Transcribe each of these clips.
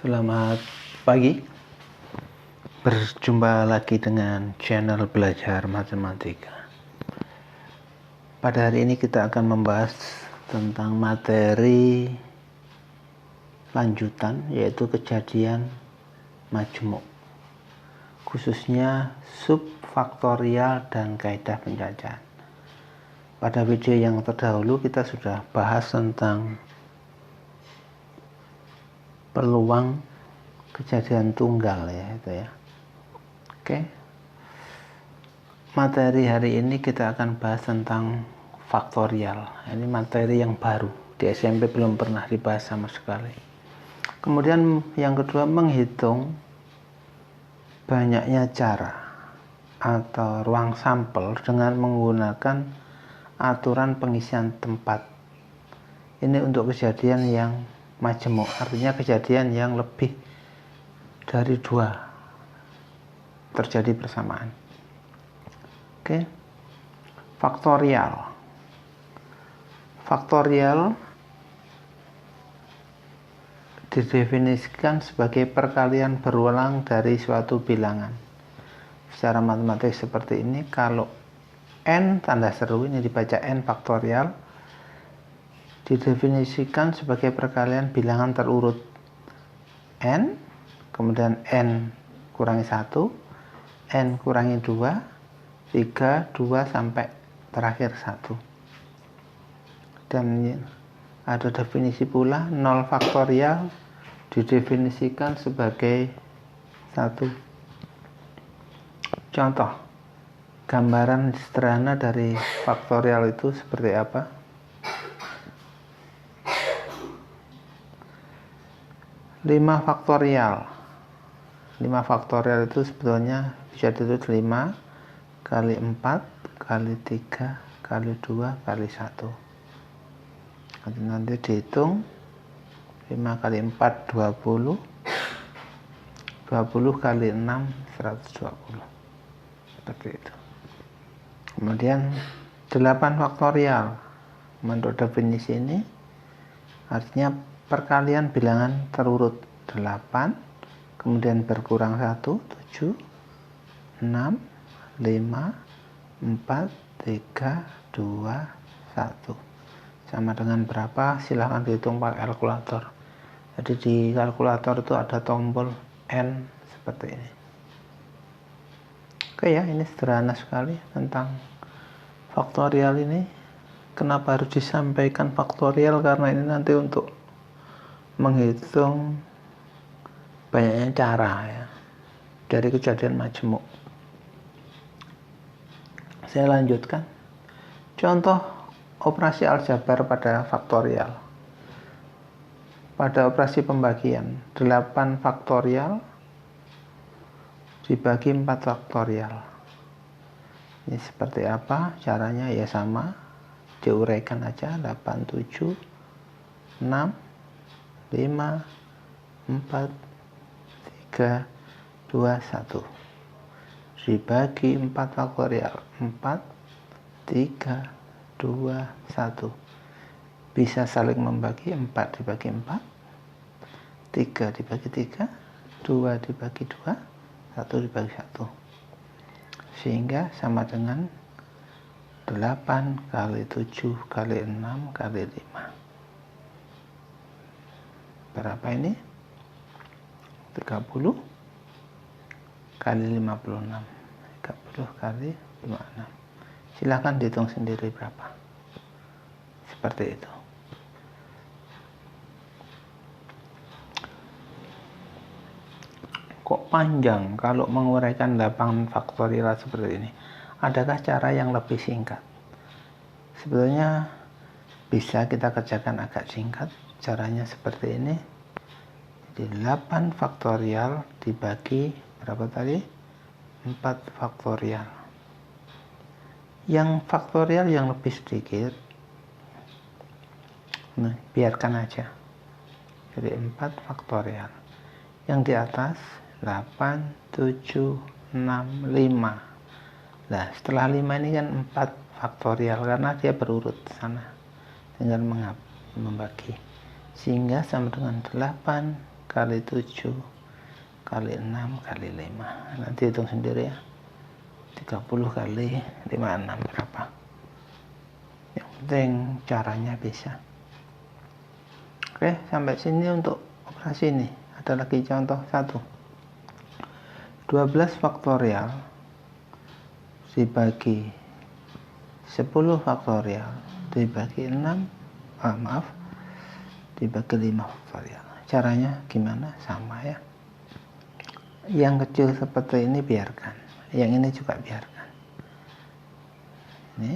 Selamat pagi, berjumpa lagi dengan channel belajar matematika. Pada hari ini kita akan membahas tentang materi lanjutan, yaitu kejadian majmuk, khususnya subfaktorial dan kaidah pencacahan. Pada video yang terdahulu kita sudah bahas tentang peluang kejadian tunggal Oke. Materi hari ini kita akan bahas tentang faktorial. Ini materi yang baru, di SMP belum pernah dibahas sama sekali. Kemudian yang kedua, menghitung banyaknya cara atau ruang sampel dengan menggunakan aturan pengisian tempat. Ini untuk kejadian yang majemuk, artinya kejadian yang lebih dari dua terjadi bersamaan. Oke. Faktorial didefinisikan sebagai perkalian berulang dari suatu bilangan. Secara matematik seperti ini, kalau n tanda seru ini dibaca n faktorial, didefinisikan sebagai perkalian bilangan terurut n, kemudian n kurangi 1, n kurangi 2, 3, 2 sampai terakhir 1. Dan ada definisi pula 0 faktorial didefinisikan sebagai 1. Contoh gambaran sederhana dari faktorial itu seperti apa? 5 faktorial. 5 faktorial itu sebetulnya bisa ditulis 5 kali 4 kali 3 kali 2 kali 1. Nanti dihitung 5 kali 4 20, 20 kali 6 120. Seperti itu. Kemudian 8 faktorial. Menurut definisi ini artinya perkalian bilangan terurut 8, kemudian berkurang 1, 7, 6, 5, 4, 3, 2, 1. Sama dengan berapa? Silahkan dihitung pakai kalkulator. Jadi di kalkulator itu ada tombol N seperti ini. Oke ya, ini sederhana sekali tentang faktorial ini. Kenapa harus disampaikan faktorial? Karena ini nanti untuk menghitung banyaknya cara dari kejadian majemuk. Saya lanjutkan. Contoh operasi aljabar pada faktorial. Pada operasi pembagian, 8 faktorial dibagi 4 faktorial. Ini seperti apa caranya? Ya sama, diuraikan aja. 8, 7, 6, 5, 4, 3, 2, 1. Dibagi 4 faktorial. 4, 3, 2, 1. Bisa saling membagi. 4 dibagi 4, 3 dibagi 3, 2 dibagi 2, 1 dibagi 1. Sehingga sama dengan 8 kali 7 kali 6 kali 5. Berapa ini? 30 kali 56. 30 kali 56. Silahkan dihitung sendiri berapa. Seperti itu. Kok panjang kalau menguraikan 8 faktorial seperti ini? Adakah cara yang lebih singkat? Sebetulnya bisa kita kerjakan agak singkat. Caranya seperti ini. Jadi 8 faktorial dibagi berapa tadi? 4 faktorial. Yang faktorial yang lebih sedikit, biarkan aja. Jadi 4 faktorial. Yang di atas 8, 7, 6, 5. Nah, setelah 5 ini kan 4 faktorial karena dia berurut sana. Tinggal membagi. Sehingga sama dengan 8 kali 7 kali 6 kali 5. Nanti hitung sendiri ya. 30 kali 56 berapa. Yang penting caranya bisa. Oke, sampai sini untuk operasi ini. Ada lagi contoh 1. 12 faktorial dibagi 10 faktorial dibagi 6 dibagi 5 faktorial. Caranya gimana? Sama ya. Yang kecil seperti ini biarkan, yang ini juga biarkan. Ini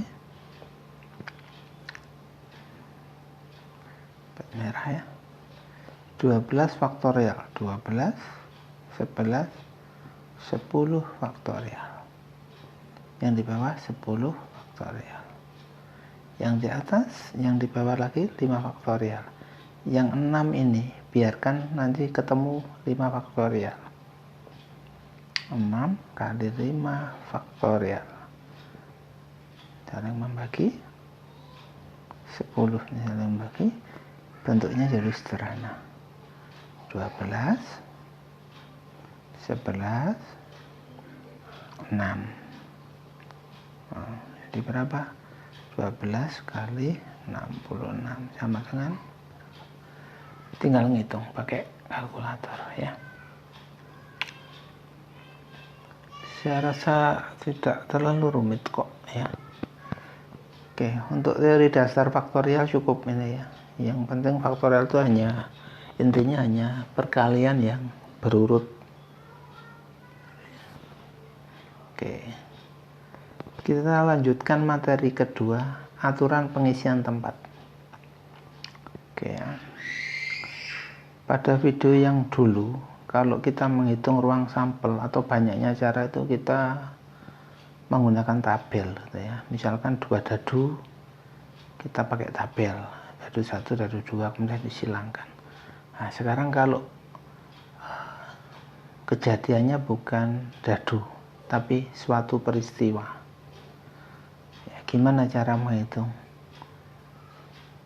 merah ya. 12 faktorial 12 11 10 faktorial. Yang di bawah 10 faktorial. Yang di atas, yang di bawah lagi 5 faktorial. Yang 6 ini biarkan nanti ketemu 5 faktorial. 6 kali 5 faktorial. Saling membagi 10 ini saling membagi, bentuknya jadi sederhana. 12 11 6. Jadi berapa? 12 kali 66 sama dengan, tinggal ngitung pakai kalkulator ya. Saya rasa tidak terlalu rumit kok ya. Oke, untuk teori dasar faktorial cukup ini ya. Yang penting faktorial itu intinya hanya perkalian yang berurut. Oke, kita lanjutkan materi kedua, aturan pengisian tempat. Oke ya. Pada video yang dulu, kalau kita menghitung ruang sampel atau banyaknya cara itu kita menggunakan tabel gitu ya. Misalkan 2 dadu, kita pakai tabel, dadu 1, dadu 2, kemudian disilangkan. Nah, sekarang kalau kejadiannya bukan dadu, tapi suatu peristiwa, ya, gimana cara menghitung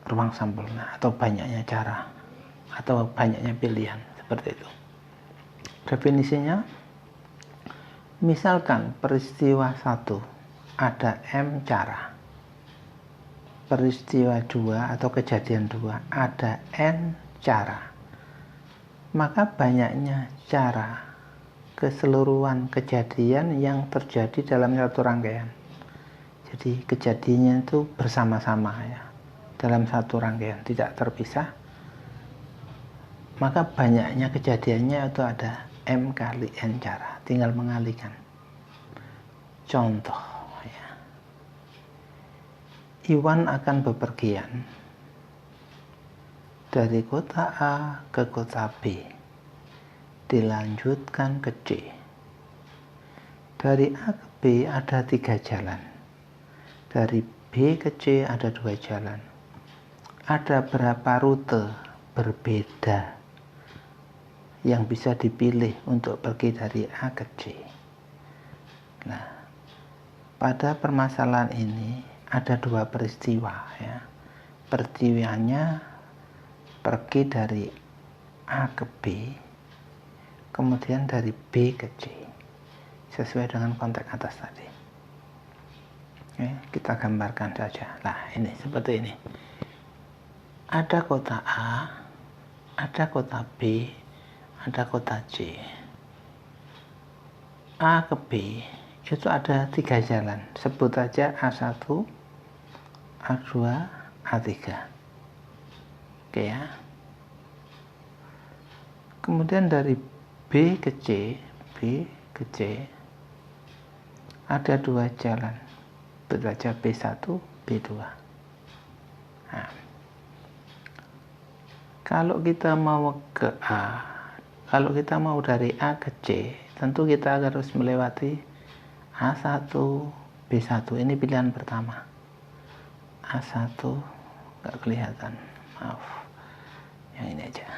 ruang sampelnya atau banyaknya cara atau banyaknya pilihan seperti itu. Definisinya, misalkan peristiwa 1 ada M cara, peristiwa 2 atau kejadian 2 ada N cara, maka banyaknya cara keseluruhan kejadian yang terjadi dalam satu rangkaian. Jadi kejadiannya itu bersama-sama ya, dalam satu rangkaian, tidak terpisah. Maka banyaknya kejadiannya itu ada M kali N cara, tinggal mengalikan. Contoh ya, Iwan akan bepergian dari kota A ke kota B, dilanjutkan ke C. Dari A ke B ada 3 jalan, dari B ke C ada 2 jalan. Ada berapa rute berbeda yang bisa dipilih untuk pergi dari A ke C. Nah, pada permasalahan ini ada 2 peristiwa ya. Peristiwanya pergi dari A ke B, kemudian dari B ke C, sesuai dengan konteks atas tadi. Oke, kita gambarkan saja. Nah, ini seperti ini. Ada kota A, ada kota B, ada kota C. A ke B itu ada 3 jalan, sebut aja A1, A2, A3. Oke ya. Kemudian dari B ke C ada 2 jalan, sebut aja B1, B2. Nah, kalau kita mau ke A, kalau kita mau dari A ke C, tentu kita harus melewati A1, B1. Ini pilihan pertama. A1 nggak kelihatan, maaf. Yang ini aja.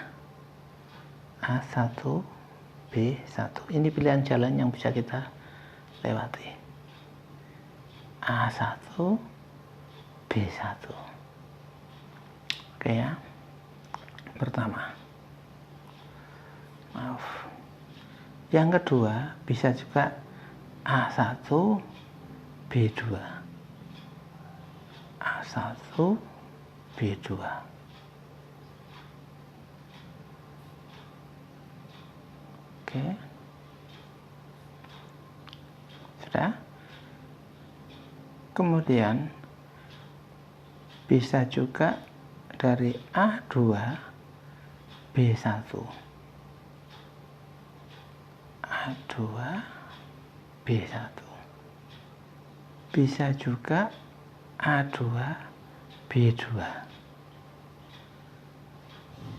A1, B1. Ini pilihan jalan yang bisa kita lewati. A1, B1. Oke ya. Pertama. Maaf. Yang kedua bisa juga A1 B2. A1 B2. Oke. Sudah? Kemudian bisa juga dari A2 B1. A2 B1. Bisa juga A2 B2.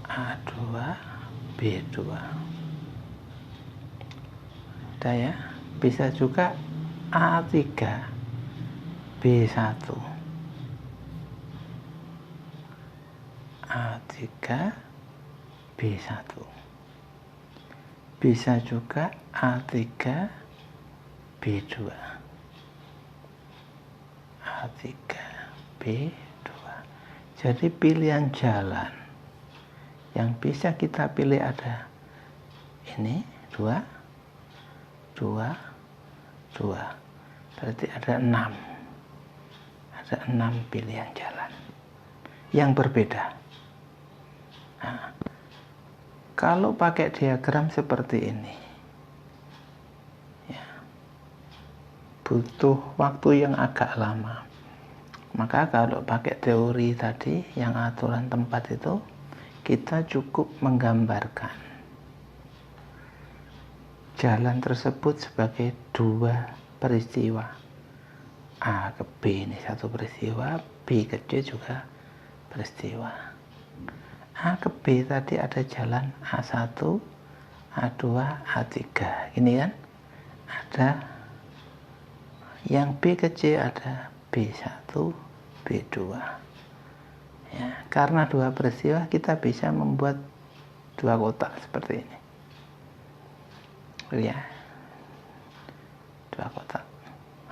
A2 B2. Udah ya? Bisa juga A3 B1. A3 B1. Bisa juga A3 B2. A3 B2. Jadi pilihan jalan yang bisa kita pilih ada ini 2 2 2. Berarti ada 6. Ada 6 pilihan jalan yang berbeda. Nah, kalau pakai diagram seperti ini ya, butuh waktu yang agak lama. Maka kalau pakai teori tadi yang aturan tempat itu, kita cukup menggambarkan jalan tersebut sebagai dua peristiwa. A ke B ini satu peristiwa, B ke C juga peristiwa. A ke B tadi ada jalan A1, A2, A3. Ini kan ada yang B ke C, ada B1, B2. Ya, karena dua peristiwa kita bisa membuat dua kotak seperti ini. Ya, dua kotak.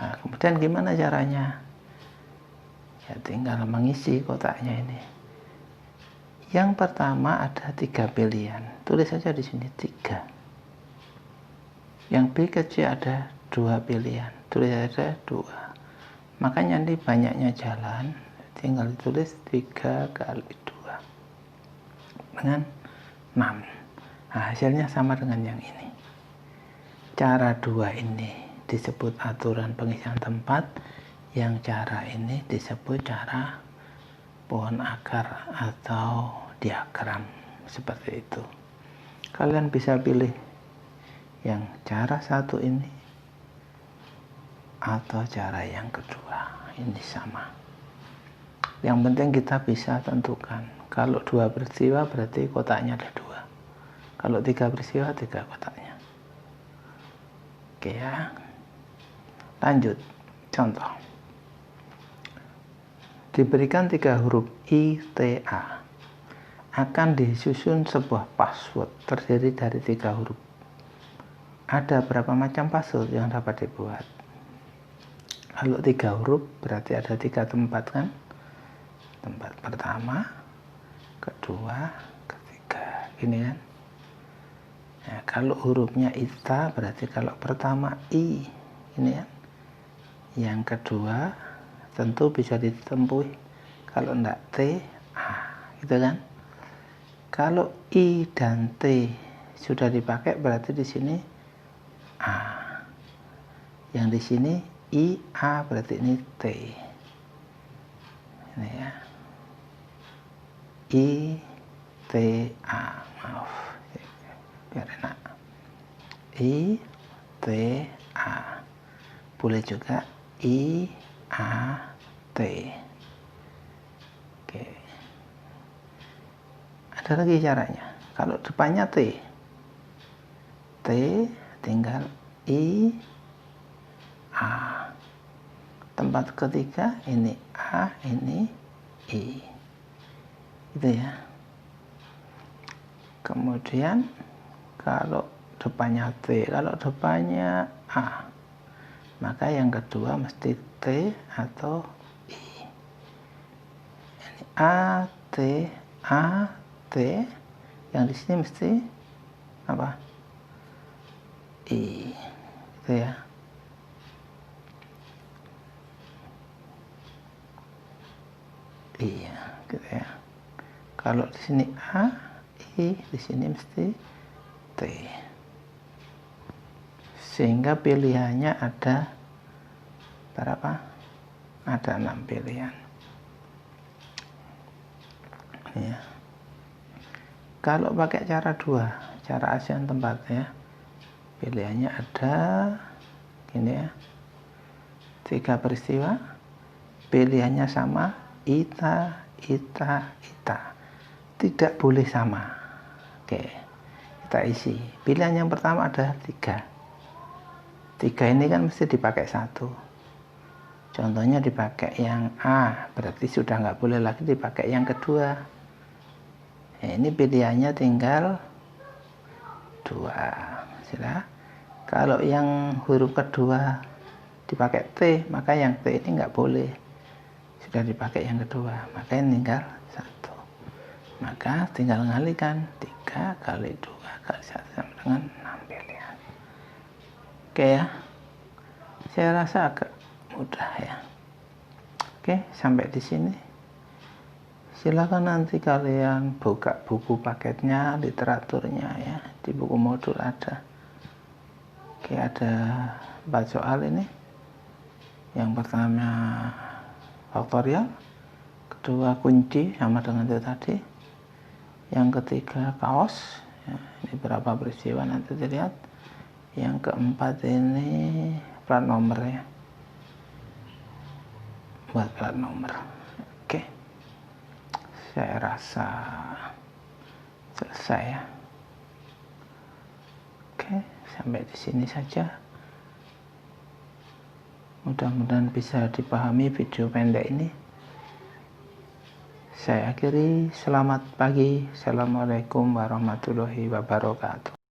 Nah, kemudian gimana caranya? Ya tinggal mengisi kotaknya ini. Yang pertama ada 3 pilihan. Tulis saja di sini 3. Yang B ke C ada 2 pilihan. Tulis saja 2. Makanya nanti banyaknya jalan, tinggal ditulis 3 kali 2 dengan 6. Nah, hasilnya sama dengan yang ini. Cara 2 ini disebut aturan pengisian tempat, yang cara ini disebut cara pohon akar atau diagram, seperti itu. Kalian bisa pilih yang cara satu ini atau cara yang kedua, ini sama. Yang penting kita bisa tentukan. Kalau 2 peristiwa berarti kotaknya ada 2. Kalau 3 peristiwa 3 kotaknya. Oke ya. Lanjut. Contoh. Diberikan 3 huruf ITA. Akan disusun sebuah password terdiri dari 3 huruf. Ada berapa macam password yang dapat dibuat? Kalau 3 huruf berarti ada 3 tempat kan? Tempat pertama, kedua, ketiga. Ini kan? Nah, kalau hurufnya ITA berarti kalau pertama I. Ini kan? Yang kedua tentu bisa ditempuh. Kalau enggak T, A. Gitu kan? Kalau I dan T sudah dipakai berarti di sini A. Yang di sini I, A berarti ini T. Ini ya. I, T, A. Maaf. Biar enak. I, T, A. Boleh juga I, A, T. Oke. Ada lagi caranya. Kalau depannya T. T tinggal I, A. Tempat ketiga ini A, ini I. Gitu ya. Kemudian kalau depannya T, kalau depannya A, maka yang kedua mesti T atau I. Ini A, T, yang di sini mesti apa? I, gitu ya. Iya, gitu ya. Kalau di sini A, I, di sini mesti T. Sehingga pilihannya ada berapa? Ada 6 pilihan. Ya. Kalau pakai cara 2, cara ASEAN tempat ya, pilihannya ada gini ya, 3 peristiwa, pilihannya sama, ita, ita, ita, tidak boleh sama. Oke, kita isi. Pilihan yang pertama ada 3. 3 ini kan mesti dipakai 1. Contohnya dipakai yang A, berarti sudah nggak boleh lagi dipakai yang kedua. Nah, ini pilihannya tinggal 2. Sudah. Kalau yang huruf kedua dipakai T, maka yang T ini nggak boleh. Sudah dipakai yang kedua, maka ini tinggal 1. Maka tinggal ngalikan 3 kali 2 kali 1 sama dengan 6 pilihan. Oke ya. Saya rasa agak mudah ya. Oke, sampai di sini. Silakan nanti kalian buka buku paketnya, literaturnya ya. Di buku modul ada. Oke, ada 4 soal ini. Yang pertama faktorial, kedua kunci sama dengan itu tadi. Yang ketiga kaos, ya, ini berapa peristiwa nanti dilihat. Yang keempat ini plat nomor ya. Buat plat nomor. Oke. Saya rasa selesai ya. Oke, sampai di sini saja. Mudah-mudahan bisa dipahami video pendek ini. Saya akhiri, selamat pagi. Assalamualaikum warahmatullahi wabarakatuh.